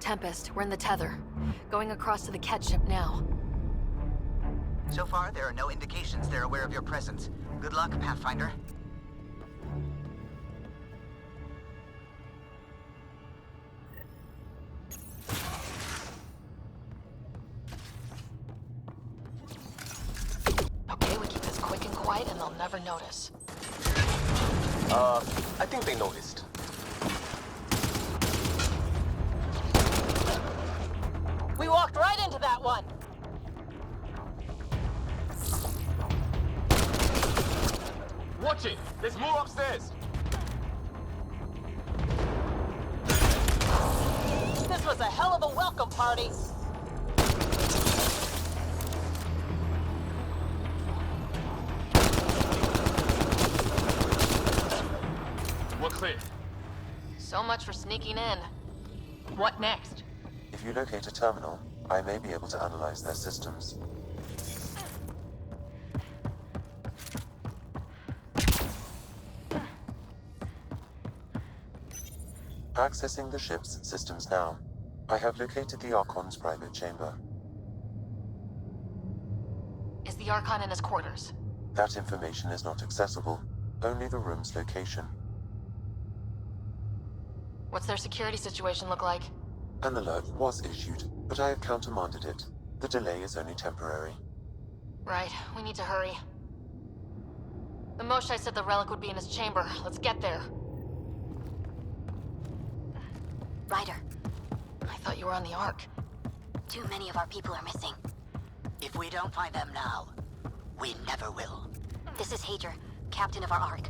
Tempest. We're in the tether. Going across to the Ket ship now. So far, there are no indications they're aware of your presence. Good luck, Pathfinder. Okay, we keep this quick and quiet and they'll never notice. I think they noticed. We walked right into that one. Watch it! There's more upstairs! This was a hell of a welcome party. We're clear. So much for sneaking in. What next? If you locate a terminal, I may be able to analyze their systems. Accessing the ship's systems now. I have located the Archon's private chamber. Is the Archon in his quarters? That information is not accessible, only the room's location. What's their security situation look like? An alert was issued, but I have countermanded it. The delay is only temporary. Right, we need to hurry. The Moshai said the relic would be in his chamber. Let's get there. Ryder, I thought you were on the Ark. too many of our people are missing. If we don't find them now, we never will. This is Hager, captain of our Ark.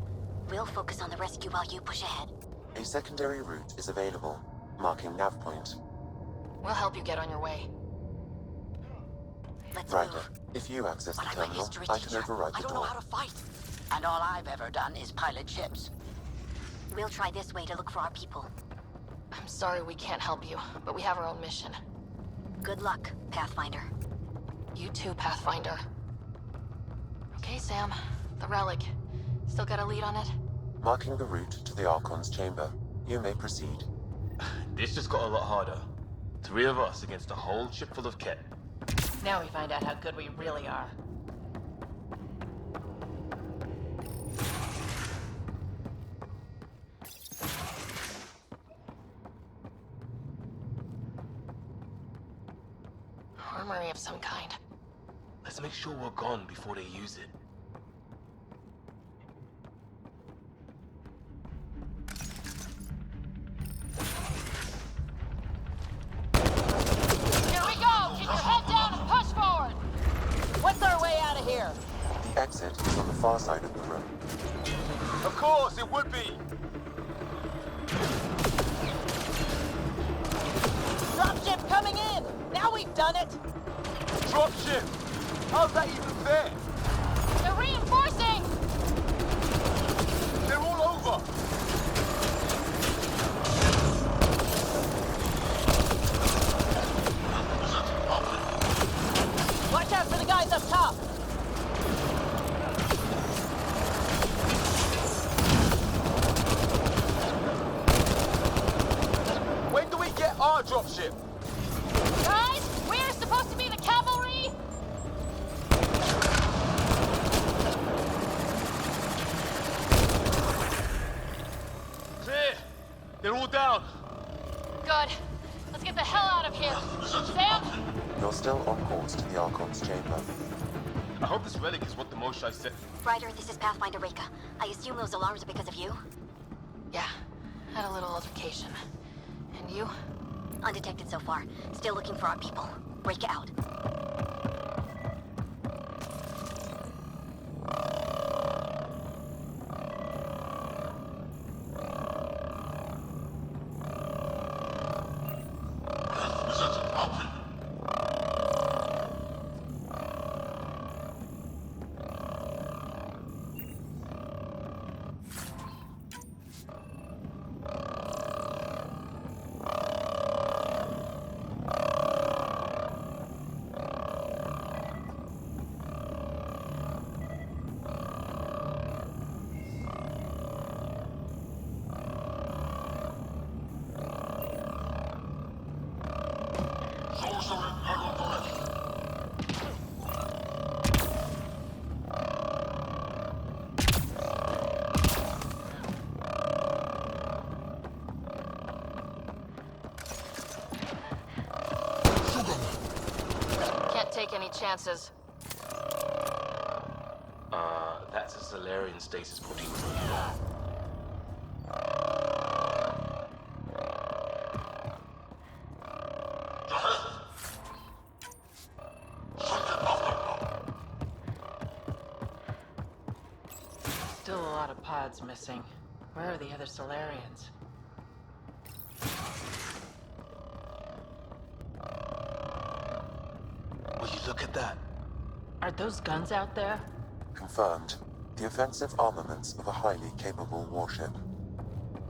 We'll focus on the rescue while you push ahead. A secondary route is available, marking nav point. We'll help you get on your way. Let's Ryder, move. if you access the But I'm a terminal, history I can teacher. override I the don't know door. how to fight. And all I've ever done is pilot ships. We'll try this way to look for our people. I'm sorry we can't help you, but we have our own mission. Good luck, Pathfinder. You too, Pathfinder. Okay, Sam. The relic. Still got a lead on it? Marking the route to the Archon's chamber. You may proceed. This just got a lot harder. 3 of us against a whole ship full of Ket. Now we find out how good we really are. Armory of some kind. Let's make sure we're gone before they use it. Here we go! Keep your head down and push forward! What's our way out of here? The exit is on the far side of the room. Of course, it would be! Dropship coming in! Now we've done it! Dropship! How's that even fair? They're reinforcing! They're all over! Watch out for the guys up top! When do we get our dropship? Guys, we're supposed to be the cavalry! Clear! They're all down! Good. Let's get the hell out of here. Sam? You're still on course to the Archon's chamber. I hope this relic is what the Moshai said. Ryder, this is Pathfinder Reka. I assume those alarms are because of you? Yeah. Had a little altercation. And you? Undetected so far. Still looking for our people. Reka out. chances. That's a Solarian stasis body. Still a lot of pods missing. Where are the other Solarians? Will you look at that? Are those guns out there? Confirmed. The offensive armaments of a highly capable warship.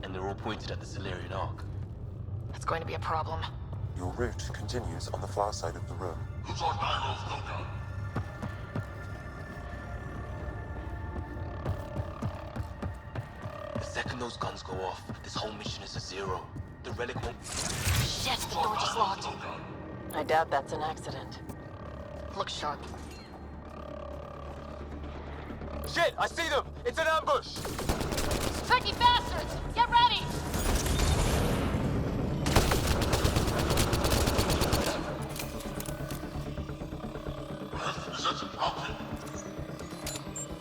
And they're all pointed at the Solarian Ark. That's going to be a problem. Your route continues on the far side of the room. The second those guns go off, this whole mission is a zero. The relic won't... Shit, the door just locked. I doubt that's an accident. Look sharp. Shit! I see them! It's an ambush! Tricky bastards! Get ready!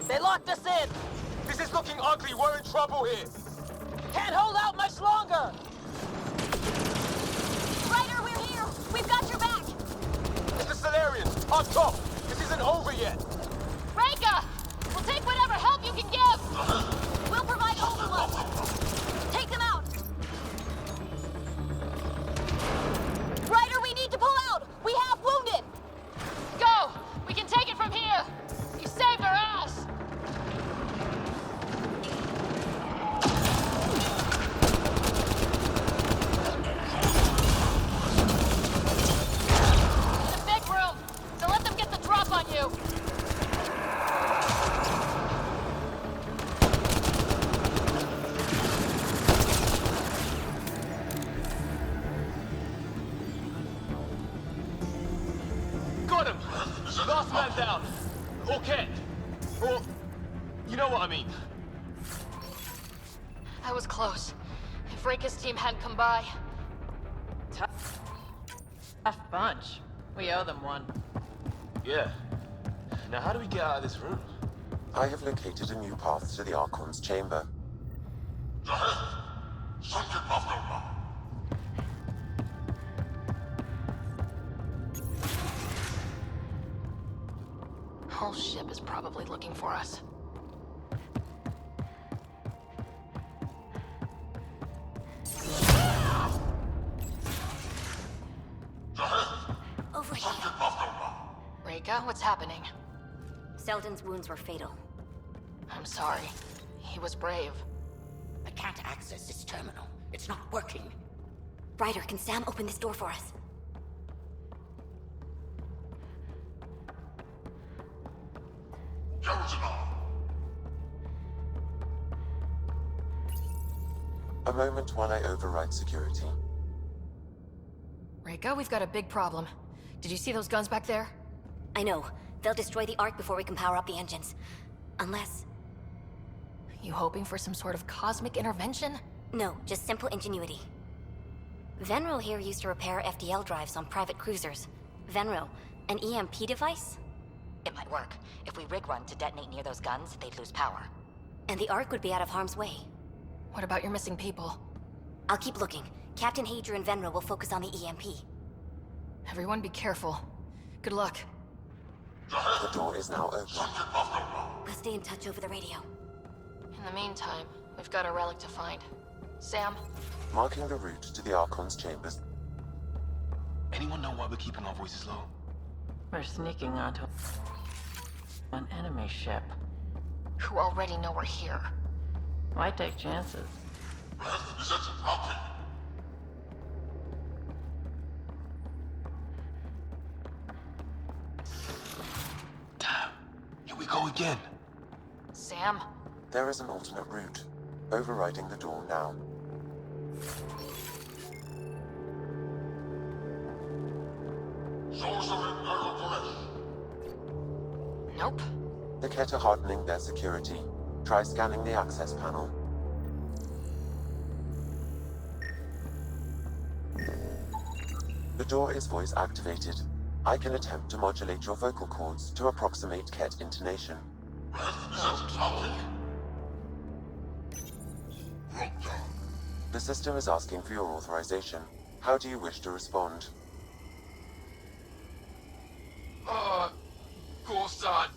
They locked us in! This is looking ugly! We're in trouble here! Can't hold out much longer! Ryder, we're here! We've got your back! It's the Solarians! Up top! This isn't over yet! Reka! We'll take whatever help you can give! We'll provide overload! Take them out! Ryder, we need to pull out! We have wounded! Go! We can take it from here! You saved our ass! In the big room! Don't let them get the drop on you! Got him! Last man down! Or Kent! Or... you know what I mean. That was close. If Reka's team hadn't come by... Tough bunch. We owe them one. Yeah. Now how do we get out of this room? I have located a new path to the Archon's chamber. Whole ship is probably looking for us. Over here. Reka, what's happening? Selden's wounds were fatal. I'm sorry. He was brave. I can't access this terminal. It's not working. Ryder, can Sam open this door for us? A moment while I override security. Reka, we've got a big problem. Did you see those guns back there? I know. They'll destroy the Ark before we can power up the engines. Unless... You hoping for some sort of cosmic intervention? No, just simple ingenuity. Venro here used to repair FDL drives on private cruisers. Venro, an EMP device? It might work. If we rig one to detonate near those guns, they'd lose power. And the Ark would be out of harm's way. What about your missing people? I'll keep looking. Captain Hadrian and Venro will focus on the EMP. Everyone be careful. Good luck. The door is now open. We'll stay in touch over the radio. In the meantime, we've got a relic to find. Sam? Marking the route to the Archon's chambers. Anyone know why we're keeping our voices low? We're sneaking onto an enemy ship. Who already know we're here. Why take chances? Damn. Here we go again. Sam? There is an alternate route. Overriding the door now. Nope. The Ket are hardening their security. Try scanning the access panel. The door is voice activated. I can attempt to modulate your vocal cords to approximate Ket intonation. The system is asking for your authorization. How do you wish to respond? Gorsan,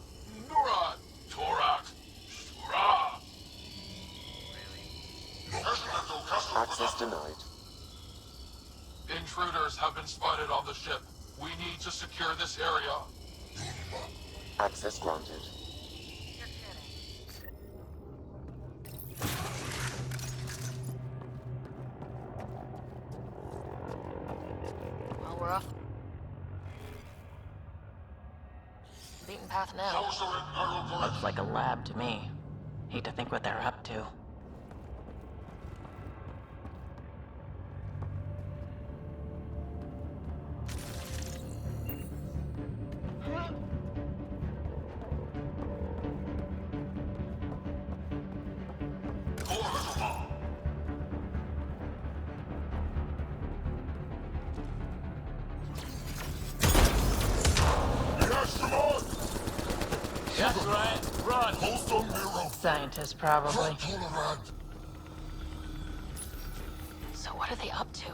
Nura, Torak, Shura. Access denied. Intruders have been spotted on the ship. We need to secure this area. Access granted. Well, we're off. Beaten path now. Looks like a lab to me. Hate to think what they're up to. That's right. Run. Scientists, probably. So what are they up to?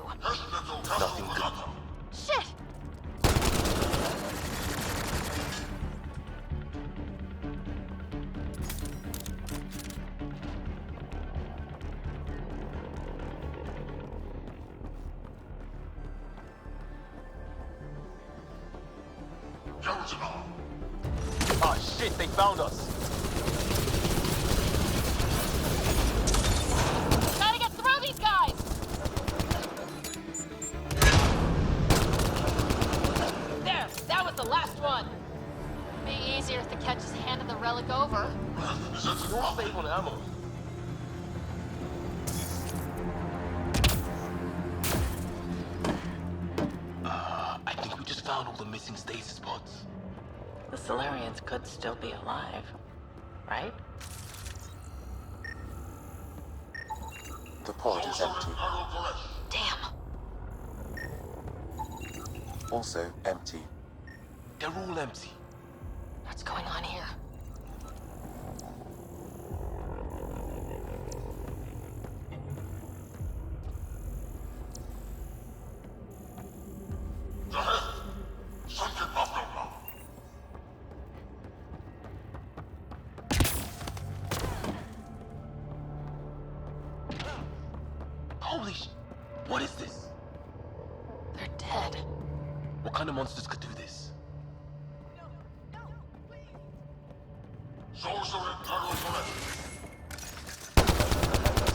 Nothing good. Shit! Ah, shit, they found us. Gotta get through these guys! There, that was the last one. Be easier if the catch is handing the relic over. No save on ammo. I think we just found all the missing stasis pods. The Solarians could still be alive, right? The pod is empty. Damn. Also empty. They're all empty. What's going on here? Holy sh... What is this? They're dead. What kind of monsters could do this?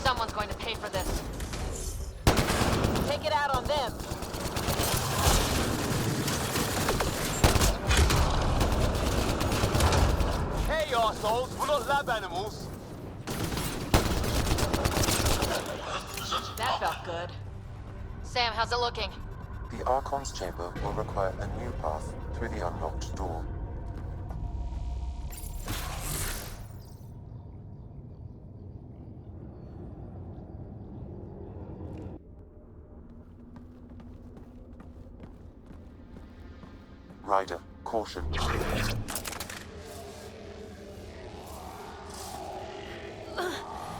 Someone's going to pay for this. Take it out on them. Hey, assholes! We're not lab animals! That felt good. Sam, how's it looking? The Archon's chamber will require a new path through the unlocked door. Ryder, caution.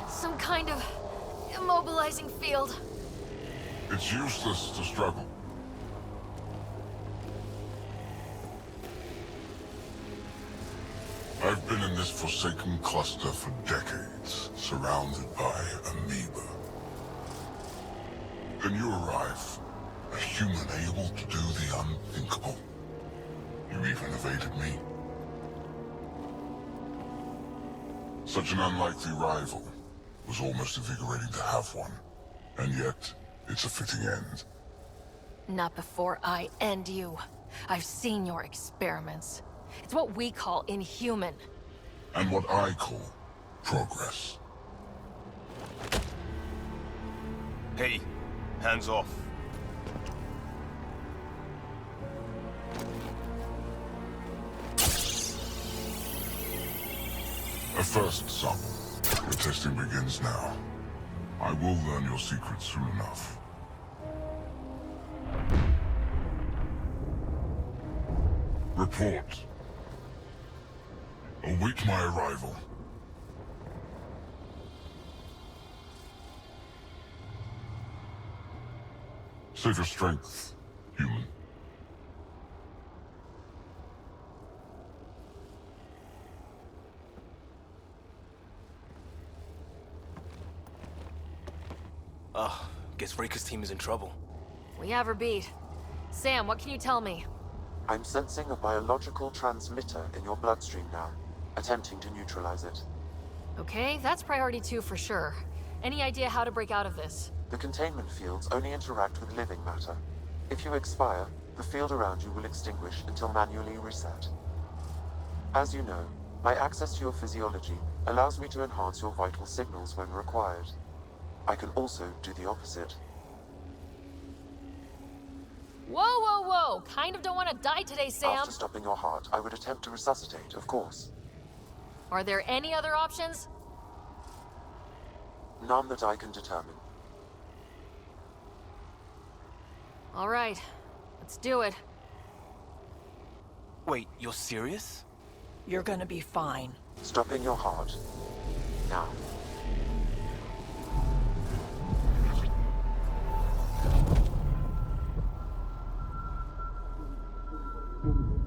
Some kind of immobilizing field. It's useless to struggle. I've been in this forsaken cluster for decades, surrounded by amoeba. Then you arrive, a human able to do the unthinkable. You even evaded me. Such an unlikely rival. Was almost invigorating to have one. And yet, it's a fitting end. Not before I end you. I've seen your experiments. It's what we call inhuman. And what I call progress. Hey, hands off. A first sample. The testing begins now. I will learn your secrets soon enough. Report. Await my arrival. Save your strength, human. Guess Reika's team is in trouble. We have her beat. Sam, what can you tell me? I'm sensing a biological transmitter in your bloodstream now, attempting to neutralize it. Okay, that's priority 2 for sure. Any idea how to break out of this? The containment fields only interact with living matter. If you expire, the field around you will extinguish until manually reset. As you know, my access to your physiology allows me to enhance your vital signals when required. I can also do the opposite. Whoa, whoa, whoa! Kind of don't want to die today, Sam! After stopping your heart, I would attempt to resuscitate, of course. Are there any other options? None that I can determine. All right, let's do it. Wait, you're serious? You're gonna be fine. Stopping your heart. Now.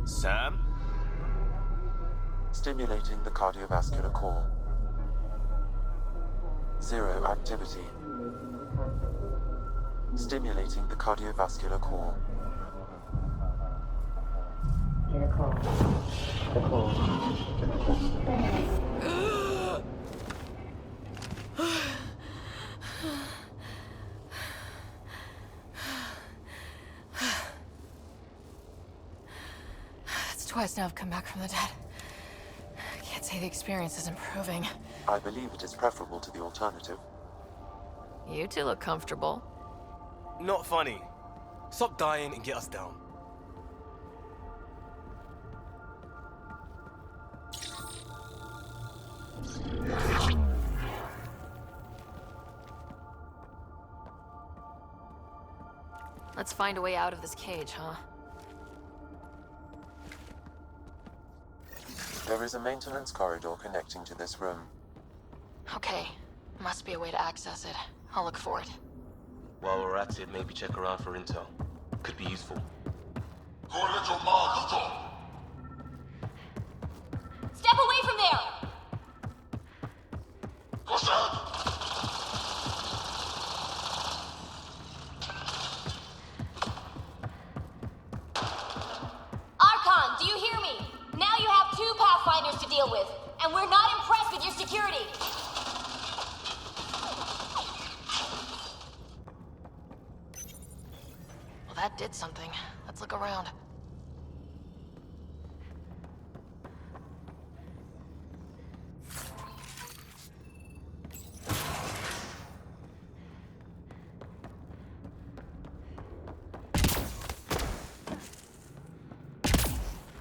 Sam? Stimulating the cardiovascular core. 0 activity. Stimulating the cardiovascular core. It's twice now I've come back from the dead. I can't say the experience is improving. I believe it is preferable to the alternative. You two look comfortable. Not funny. Stop dying and get us down. Let's find a way out of this cage, huh? There is a maintenance corridor connecting to this room. Okay. Must be a way to access it. I'll look for it. While we're at it, maybe check around for intel. Could be useful. Step away from there! Archon, do you hear me? Now you have 2 Pathfinders to deal with, and we're not impressed with your security. Well, that did something. Let's look around.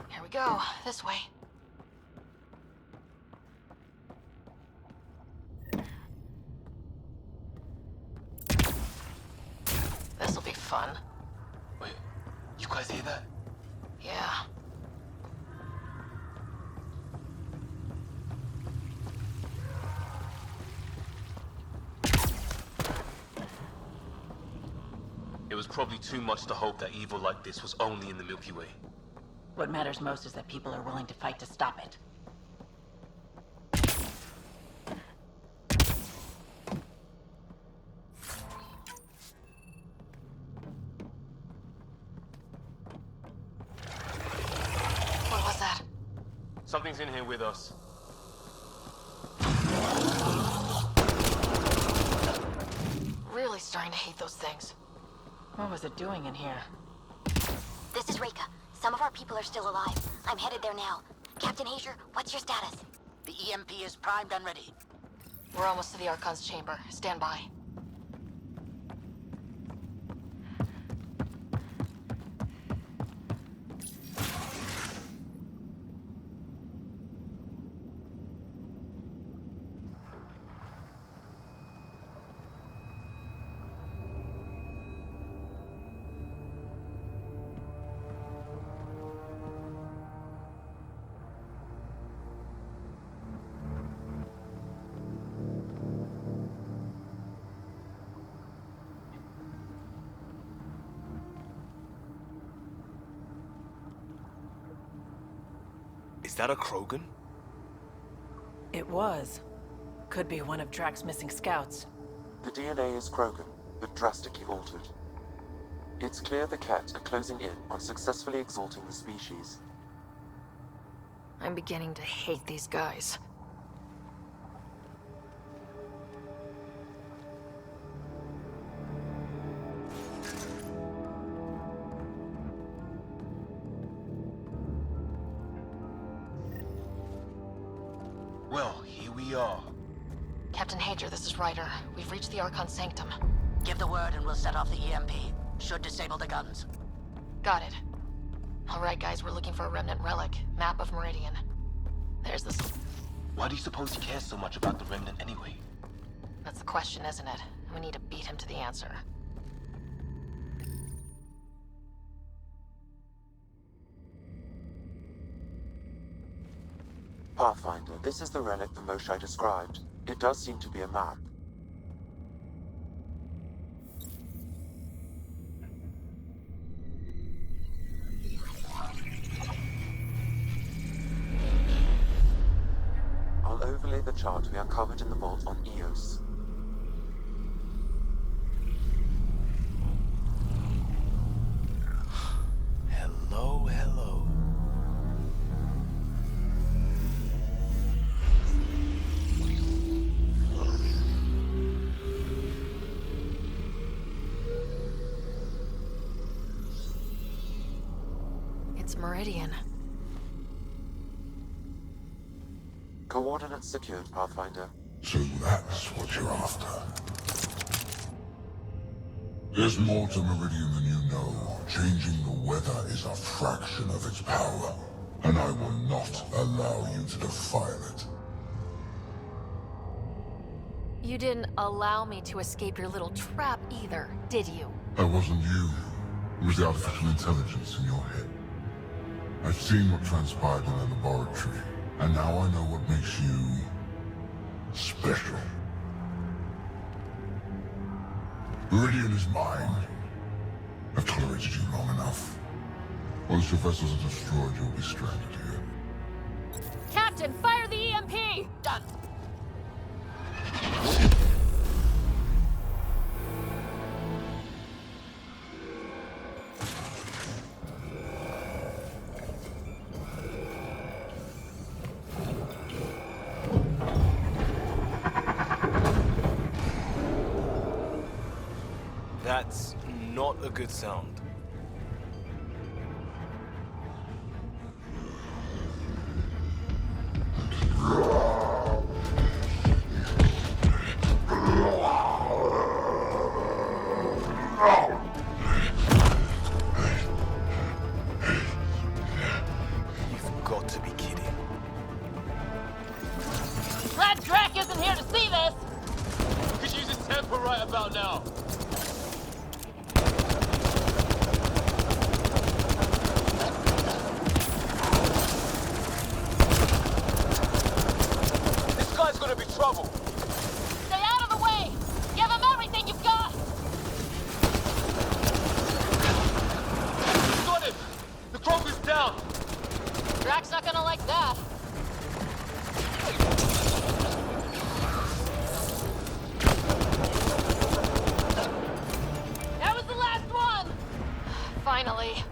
Here we go. This way. This'll be fun. Wait, you guys hear that? Yeah. It was probably too much to hope that evil like this was only in the Milky Way. What matters most is that people are willing to fight to stop it. What was that? Something's in here with us. Really starting to hate those things. What was it doing in here? This is Reika. Some of our people are still alive. I'm headed there now. Captain Hazer, what's your status? The EMP is primed and ready. We're almost to the Archon's chamber. Stand by. that a Krogan? It was. Could be one of Drax's missing scouts. The DNA is Krogan, but drastically altered. It's clear the Ket are closing in on successfully exalting the species. I'm beginning to hate these guys. Well, here we are. Captain Hager, this is Ryder. We've reached the Archon Sanctum. Give the word and we'll set off the EMP. Should disable the guns. Got it. Alright guys, we're looking for a remnant relic. Map of Meridian. There's this... Why do you suppose he cares so much about the Remnant anyway? That's the question, isn't it? We need to beat him to the answer. Pathfinder, this is the relic the Moshae described. It does seem to be a map. I'll overlay the chart we uncovered in the vault on Eos. Hello, hello. It's Meridian. Coordinates secured, Pathfinder. So that's what you're after. There's more to Meridian than you know. Changing the weather is a fraction of its power, and I will not allow you to defile it. You didn't allow me to escape your little trap either, did you? That wasn't you. It was the artificial intelligence in your head. I've seen what transpired in the laboratory, and now I know what makes you... special. Meridian is mine. I've tolerated you long enough. Once your vessels are destroyed, you'll be stranded here. Captain, fire the EMP! Done. That's not a good sound. You've got to be kidding. Red Drac isn't here to see this! Could use his temper right about now. This guy's gonna be trouble. Stay out of the way! Give him everything you've got! Got him! The Krogan's down! Drac's not gonna like that. That was the last one! Finally.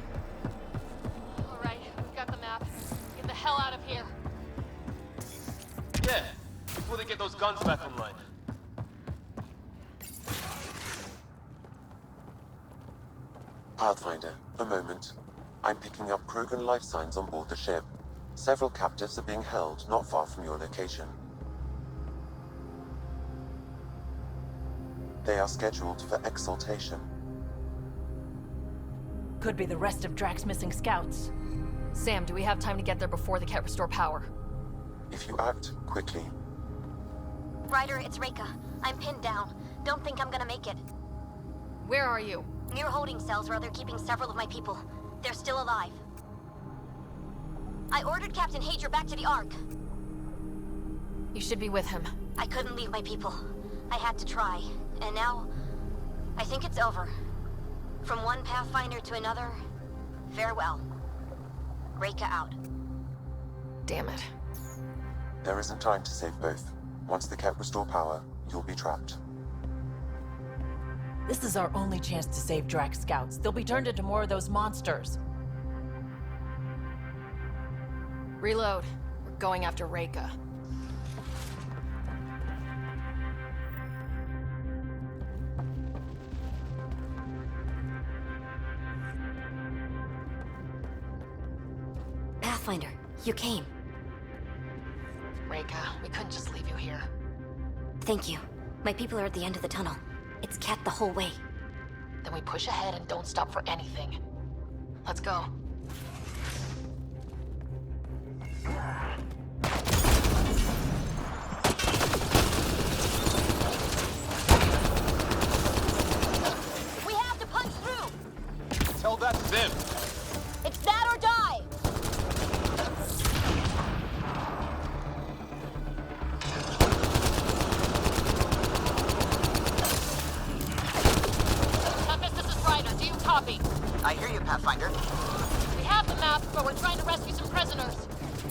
Alright, we've got the map. Get the hell out of here. Yeah, before they get those guns back online. Pathfinder, a moment. I'm picking up Krogan life signs on board the ship. Several captives are being held not far from your location. They are scheduled for exaltation. Could be the rest of Drax's missing scouts. Sam, do we have time to get there before the Ket restore power? If you act quickly, Ryder, it's Reika. I'm pinned down. Don't think I'm gonna make it. Where are you? Near holding cells where they're keeping several of my people. They're still alive. I ordered Captain Hager back to the Ark. You should be with him. I couldn't leave my people. I had to try. And now, I think it's over. From one Pathfinder to another, farewell. Reika out. Damn it. There isn't time to save both. Once the Ket restore power, you'll be trapped. This is our only chance to save Drax scouts. They'll be turned into more of those monsters. Reload. We're going after Reika. Pathfinder, you came. Reika, we couldn't just leave you here. Thank you. My people are at the end of the tunnel. It's Ket the whole way. Then we push ahead and don't stop for anything. Let's go. We have to punch through! Tell that to them. It's that or die! Tempest, this is Ryder. Do you copy? I hear you, Pathfinder. We have the map, but we're trying to rescue some prisoners.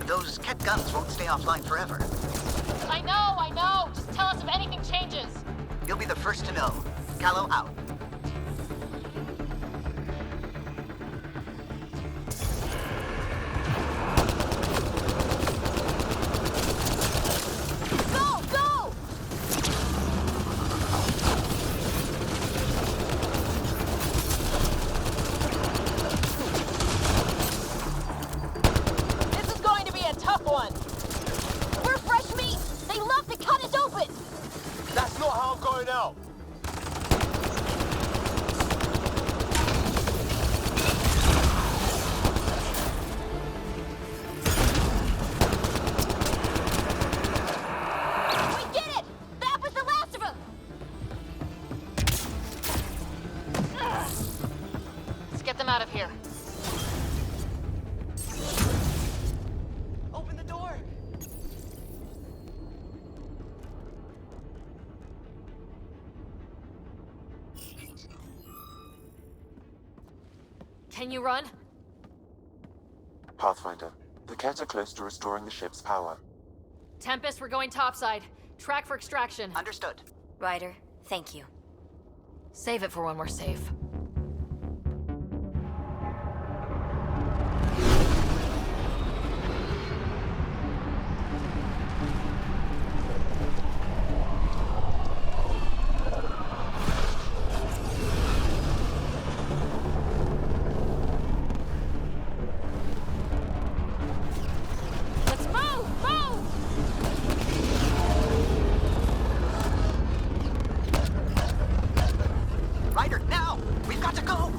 Those Ket guns won't stay offline forever. I know. Just tell us if anything changes. You'll be the first to know. Callow out. Go! Go! This is going to be a tough one. We're fresh meat! They love to cut us open! That's not how I'm going out. We did it! That was the last of them! Let's get them out of here. Open the door! Can you run? Pathfinder, the Ket are close to restoring the ship's power. Tempest, we're going topside. Track for extraction. Understood. Ryder, thank you. Save it for when we're safe. Let's move! Move! Ryder, now! We've got to go!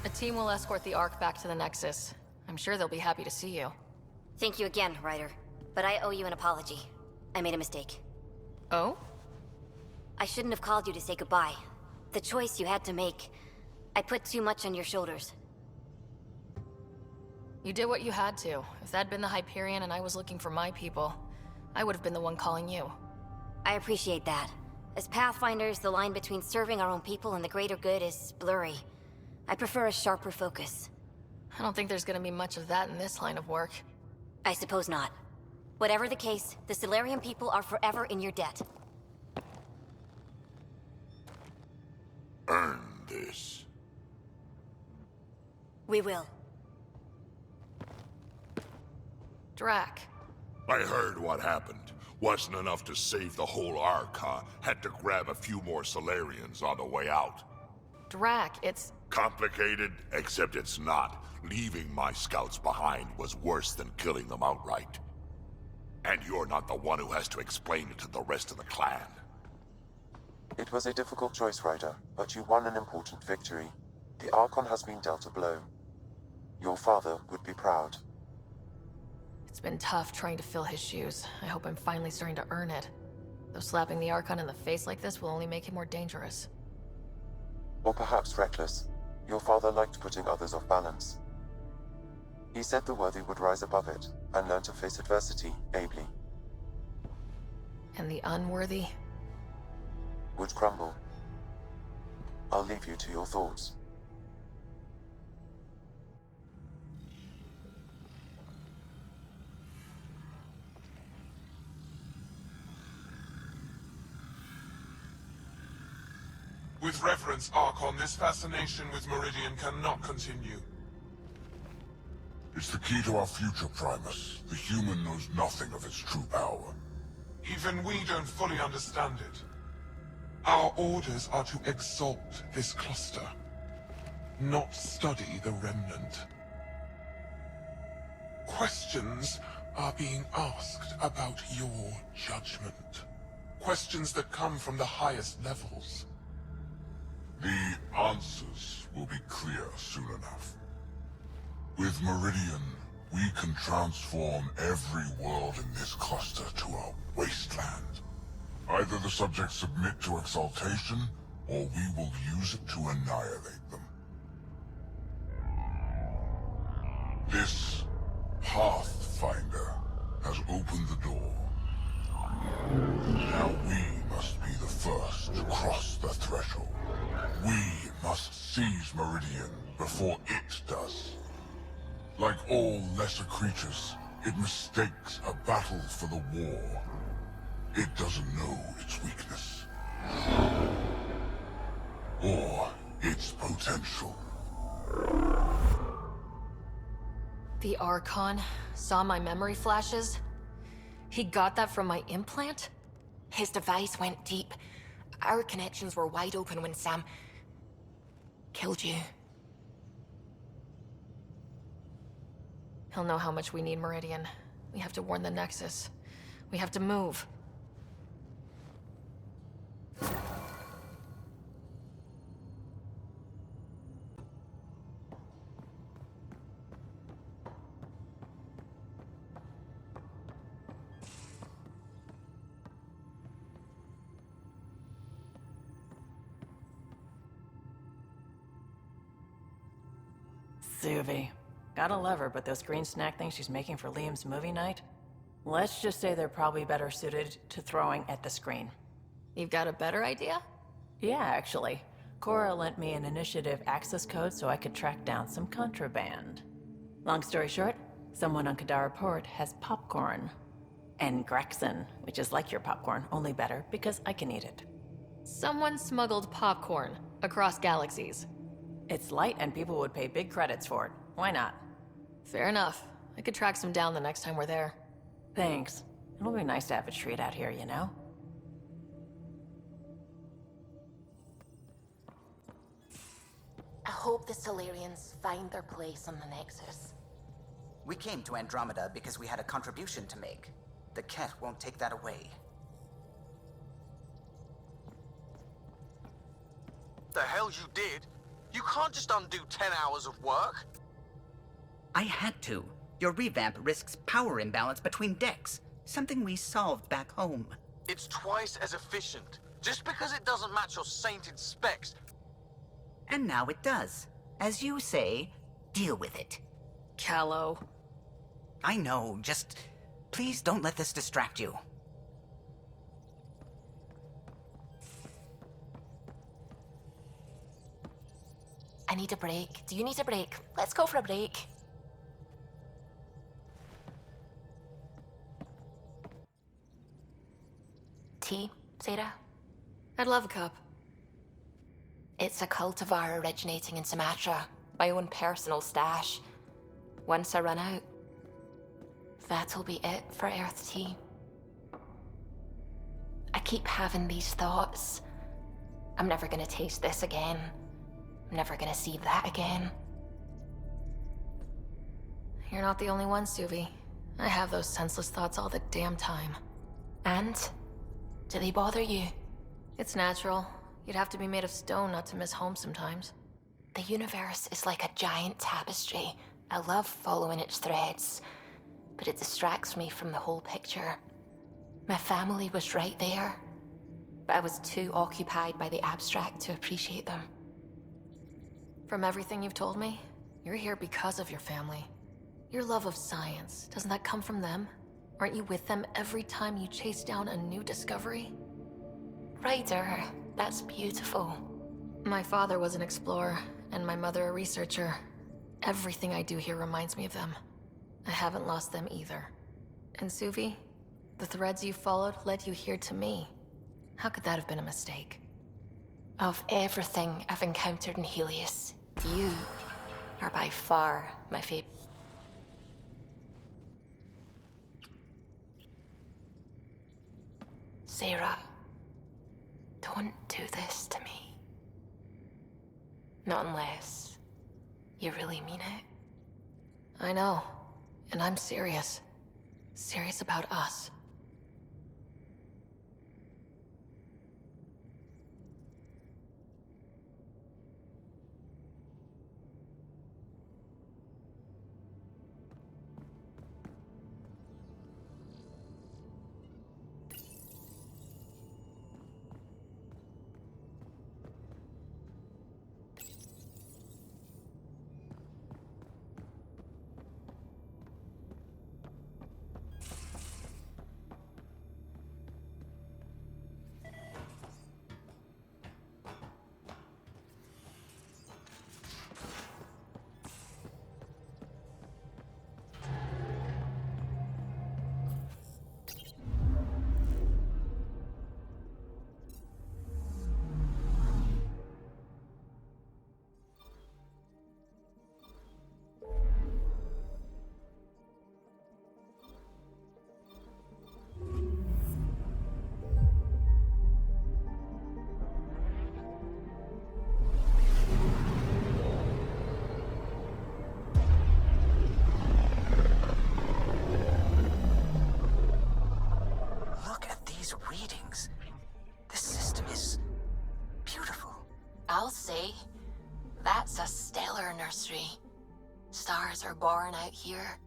A team will escort the Ark back to the Nexus. I'm sure they'll be happy to see you. Thank you again, Ryder. But I owe you an apology. I made a mistake. Oh? I shouldn't have called you to say goodbye. The choice you had to make. I put too much on your shoulders. You did what you had to. If that'd been the Hyperion and I was looking for my people, I would have been the one calling you. I appreciate that. As Pathfinders, the line between serving our own people and the greater good is blurry. I prefer a sharper focus. I don't think there's gonna be much of that in this line of work. I suppose not. Whatever the case, the Solarian people are forever in your debt. Earn this. We will. Drac. I heard what happened. Wasn't enough to save the whole Archon. Had to grab a few more Solarians on the way out. Drac, it's... Complicated, except it's not. Leaving my scouts behind was worse than killing them outright. And you're not the one who has to explain it to the rest of the clan. It was a difficult choice, Ryder, but you won an important victory. The Archon has been dealt a blow. Your father would be proud. It's been tough trying to fill his shoes. I hope I'm finally starting to earn it. Though slapping the Archon in the face like this will only make him more dangerous. Or perhaps reckless. Your father liked putting others off balance. He said the worthy would rise above it and learn to face adversity ably. And the unworthy? Would crumble. I'll leave you to your thoughts. With reverence, Archon, this fascination with Meridian cannot continue. It's the key to our future, Primus. The human knows nothing of its true power. Even we don't fully understand it. Our orders are to exalt this cluster, not study the remnant. Questions are being asked about your judgment. Questions that come from the highest levels. The answers will be clear soon enough. With Meridian, we can transform every world in this cluster to a wasteland. Either the subjects submit to exaltation, or we will use it to annihilate them. This Pathfinder has opened the door. Now we must be the first to cross the threshold. We must seize Meridian before it does. Like all lesser creatures, it mistakes a battle for the war. It doesn't know its weakness. Or its potential. The Archon saw my memory flashes? He got that from my implant? His device went deep. Our connections were wide open when Sam killed you. He'll know how much we need Meridian. We have to warn the Nexus. We have to move. Suvi. Gotta love her, but those green snack things she's making for Liam's movie night? Let's just say they're probably better suited to throwing at the screen. You've got a better idea? Yeah, actually. Cora lent me an initiative access code so I could track down some contraband. Long story short, someone on Kadara Port has popcorn. And Grexon, which is like your popcorn, only better because I can eat it. Someone smuggled popcorn across galaxies. It's light and people would pay big credits for it. Why not? Fair enough. I could track some down the next time we're there. Thanks. It'll be nice to have a treat out here, you know? I hope the Solarians find their place on the Nexus. We came to Andromeda because we had a contribution to make. The Ket won't take that away. The hell you did? You can't just undo 10 hours of work. I had to. Your revamp risks power imbalance between decks, something we solved back home. It's twice as efficient. Just because it doesn't match your sainted specs. And now it does. As you say, deal with it. Callow. I know, just please don't let this distract you. I need a break. Do you need a break? Let's go for a break. Tea, Sarah? I'd love a cup. It's a cultivar originating in Sumatra. My own personal stash. Once I run out, that'll be it for Earth Tea. I keep having these thoughts. I'm never gonna taste this again. I'm never gonna see that again. You're not the only one, Suvi. I have those senseless thoughts all the damn time. And? Do they bother you? It's natural. You'd have to be made of stone not to miss home sometimes. The universe is like a giant tapestry. I love following its threads, but it distracts me from the whole picture. My family was right there, but I was too occupied by the abstract to appreciate them. From everything you've told me, you're here because of your family. Your love of science, doesn't that come from them? Aren't you with them every time you chase down a new discovery? Ryder, that's beautiful. My father was an explorer, and my mother a researcher. Everything I do here reminds me of them. I haven't lost them either. And Suvi, the threads you followed led you here to me. How could that have been a mistake? Of everything I've encountered in Helios, you are by far my favorite. Sarah, don't do this to me. Not unless you really mean it. I know, and I'm serious. Serious about us. Readings. This system is beautiful. I'll say, that's a stellar nursery. Stars are born out here.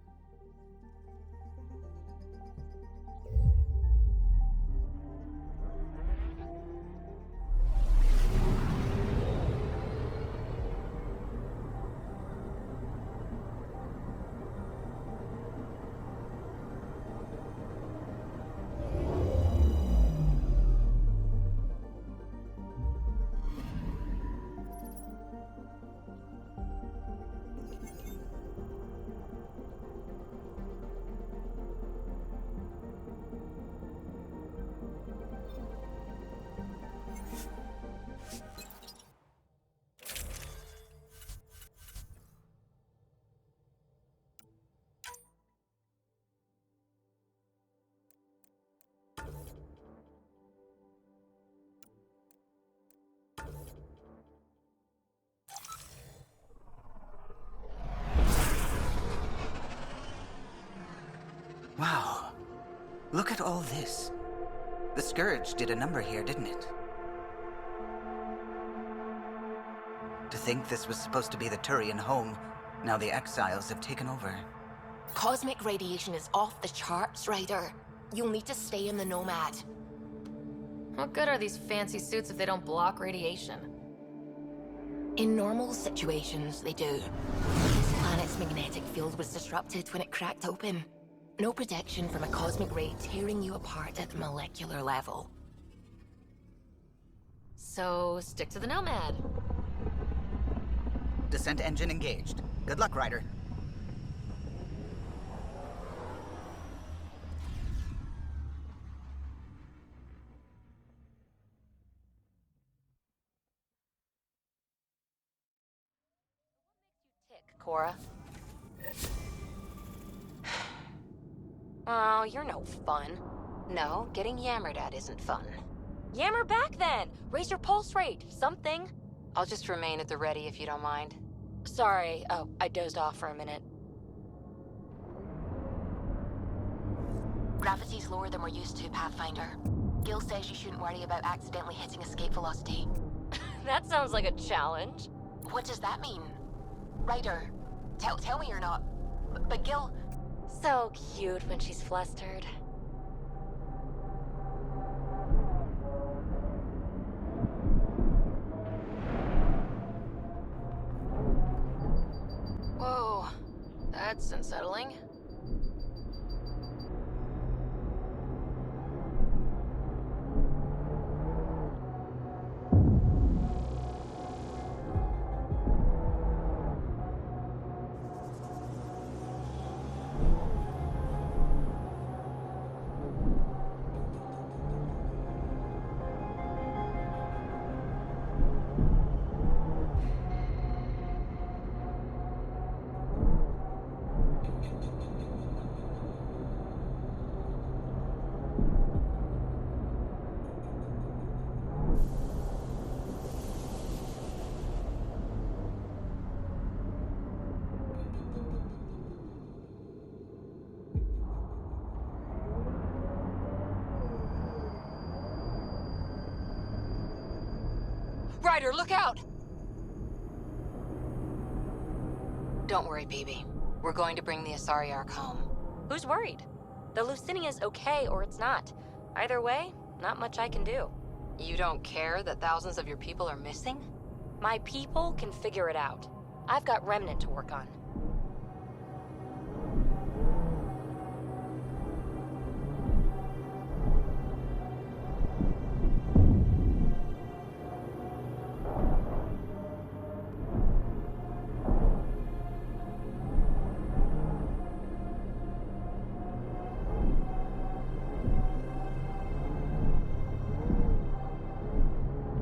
Wow. Look at all this. The Scourge did a number here, didn't it? To think this was supposed to be the Turian home, now the Exiles have taken over. Cosmic radiation is off the charts, Ryder. You'll need to stay in the Nomad. What good are these fancy suits if they don't block radiation? In normal situations, they do. This planet's magnetic field was disrupted when it cracked open. No protection from a cosmic ray tearing you apart at the molecular level. So, stick to the Nomad. Descent engine engaged. Good luck, Ryder. Cora. Oh, you're no fun. No, getting yammered at isn't fun. Yammer back then! Raise your pulse rate, something. I'll just remain at the ready if you don't mind. Sorry, oh, I dozed off for a minute. Gravity's lower than we're used to, Pathfinder. Gil says you shouldn't worry about accidentally hitting escape velocity. That sounds like a challenge. What does that mean? Ryder, tell me you're not... But Gil... So cute when she's flustered. Whoa, that's unsettling. Ryder, look out! Don't worry, baby. We're going to bring the Asari Ark home. Who's worried? The Lucinia's okay or it's not. Either way, not much I can do. You don't care that thousands of your people are missing? My people can figure it out. I've got Remnant to work on.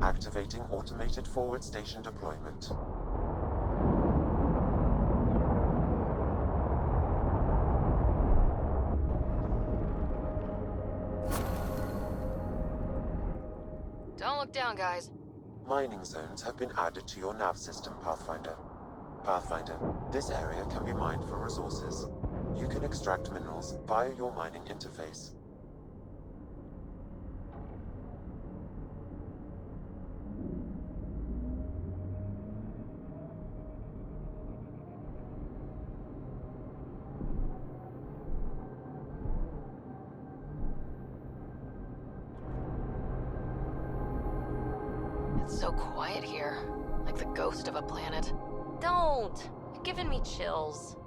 Activating automated forward station deployment. Don't look down, guys. Mining zones have been added to your nav system, Pathfinder. Pathfinder, this area can be mined for resources. You can extract minerals via your mining interface. It's so quiet here, like the ghost of a planet. Don't! You're giving me chills.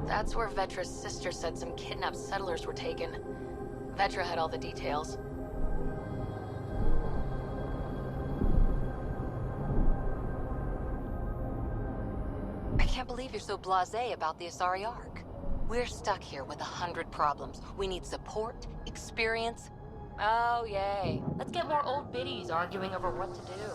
That's where Vetra's sister said some kidnapped settlers were taken. Vetra had all the details. I can't believe you're so blasé about the Asari Ark. We're stuck here with 100 problems. We need support, experience. Oh, yay. Let's get more old biddies arguing over what to do.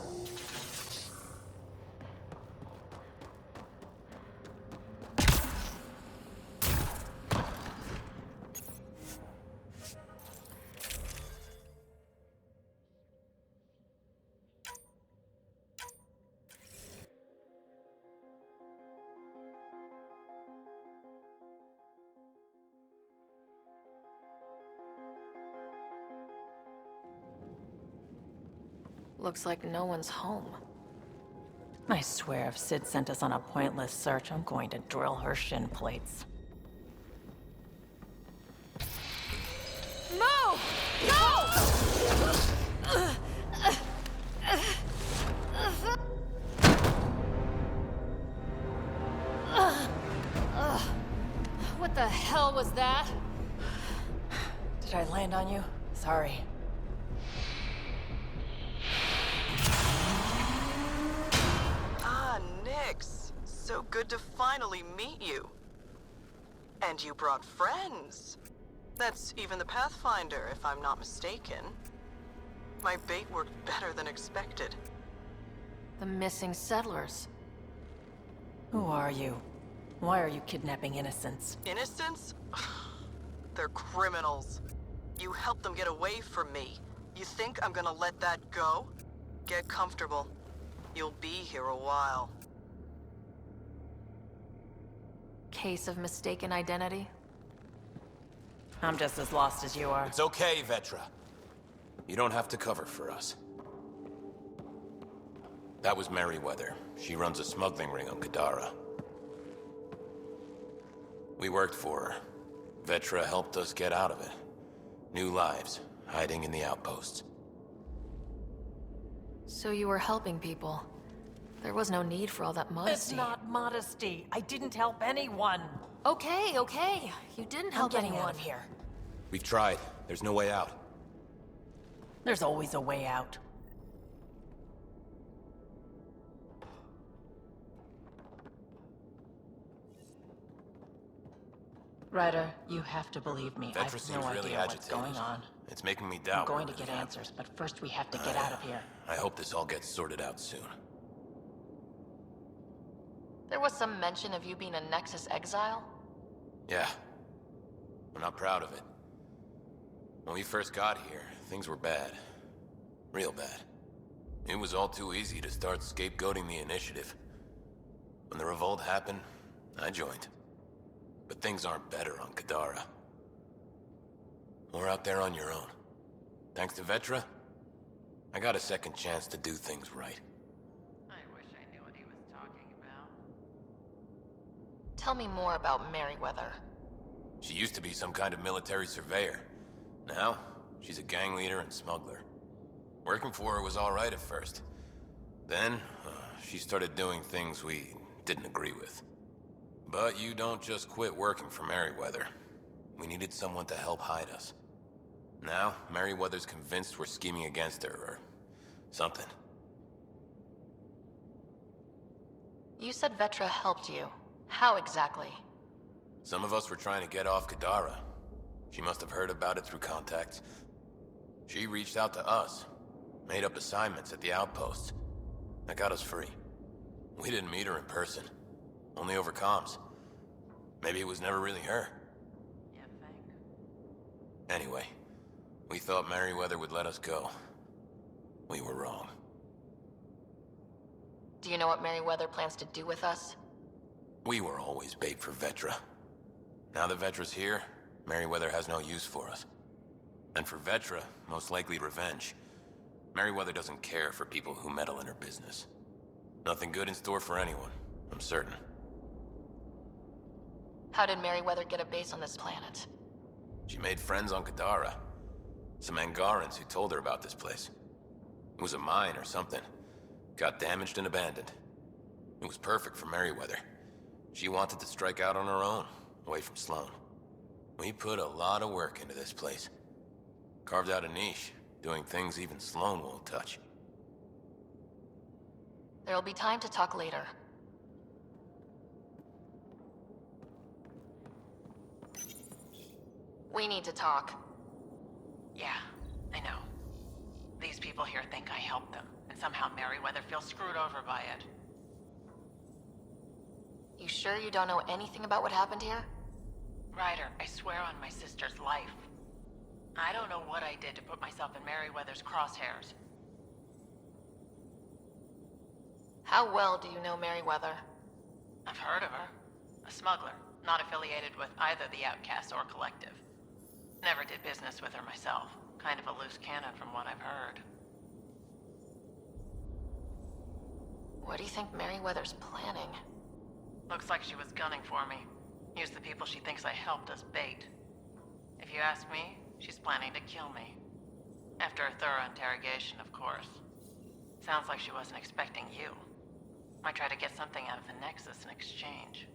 Looks like no one's home. I swear if Sid sent us on a pointless search, I'm going to drill her shin plates. Move! Go! What the hell was that? Did I land on you? Sorry. Ah, Nix. So good to finally meet you. And you brought friends. That's even the Pathfinder, if I'm not mistaken. My bait worked better than expected. The missing settlers. Who are you? Why are you kidnapping innocents? Innocents? They're criminals. You helped them get away from me. You think I'm gonna let that go? Get comfortable. You'll be here a while. Case of mistaken identity? I'm just as lost as you are. It's okay, Vetra. You don't have to cover for us. That was Merryweather. She runs a smuggling ring on Kadara. We worked for her. Vetra helped us get out of it. New lives, hiding in the outposts. So you were helping people. There was no need for all that modesty. It's not modesty. I didn't help anyone. Okay, okay. You didn't help I'm getting anyone. out of here. We've tried. There's no way out. There's always a way out. Ryder, you have to believe me. Vetra I have seems no really idea what's agitated. going on. It's making me I'm doubt. going what to get really answers, but first we have to get out of here. I hope this all gets sorted out soon. There was some mention of you being a Nexus exile? Yeah. I'm not proud of it. When we first got here, things were bad. Real bad. It was all too easy to start scapegoating the initiative. When the revolt happened, I joined. But things aren't better on Kadara. Or out there on your own. Thanks to Vetra, I got a second chance to do things right. I wish I knew what he was talking about. Tell me more about Merryweather. She used to be some kind of military surveyor. Now, she's a gang leader and smuggler. Working for her was alright at first. Then, she started doing things we didn't agree with. But you don't just quit working for Merryweather. We needed someone to help hide us. Now, Merryweather's convinced we're scheming against her, or something. You said Vetra helped you. How exactly? Some of us were trying to get off Kadara. She must have heard about it through contacts. She reached out to us, made up assignments at the outposts. That got us free. We didn't meet her in person, only over comms. Maybe it was never really her. You think? Anyway, we thought Merryweather would let us go. We were wrong. Do you know what Merryweather plans to do with us? We were always bait for Vetra. Now that Vetra's here, Merryweather has no use for us. And for Vetra, most likely revenge. Merryweather doesn't care for people who meddle in her business. Nothing good in store for anyone, I'm certain. How did Merryweather get a base on this planet? She made friends on Kadara. Some Angarans who told her about this place. It was a mine or something. Got damaged and abandoned. It was perfect for Merryweather. She wanted to strike out on her own, away from Sloan. We put a lot of work into this place. Carved out a niche, doing things even Sloan won't touch. There'll be time to talk later. We need to talk. Yeah, I know. These people here think I helped them, and somehow Merryweather feels screwed over by it. You sure you don't know anything about what happened here? Ryder, I swear on my sister's life. I don't know what I did to put myself in Merryweather's crosshairs. How well do you know Merryweather? I've heard of her. A smuggler, not affiliated with either the Outcast or Collective. Never did business with her myself. Kind of a loose cannon from what I've heard. What do you think Merryweather's planning? Looks like she was gunning for me. Use the people she thinks I helped as bait. If you ask me, she's planning to kill me. After a thorough interrogation, of course. Sounds like she wasn't expecting you. Might try to get something out of the Nexus in exchange.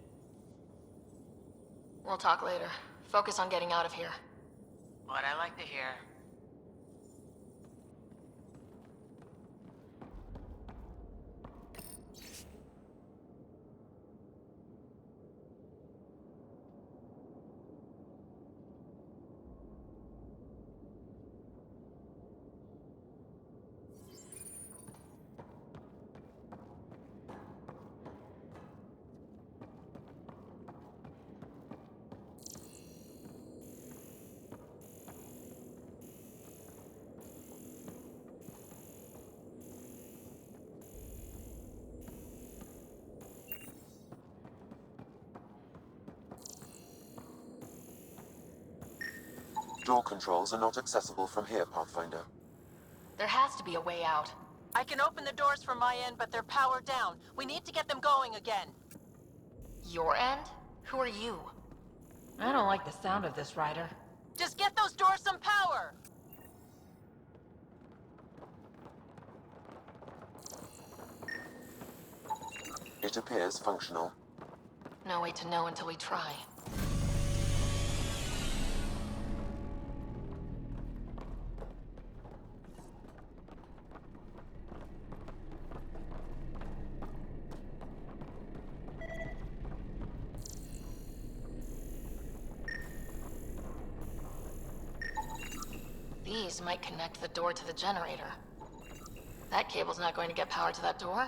We'll talk later. Focus on getting out of here. What I like to hear. Door controls are not accessible from here, Pathfinder. There has to be a way out. I can open the doors from my end, but they're powered down. We need to get them going again. Your end? Who are you? I don't like the sound of this, Ryder. Just get those doors some power! It appears functional. No way to know until we try. These might connect the door to the generator. That cable's not going to get power to that door.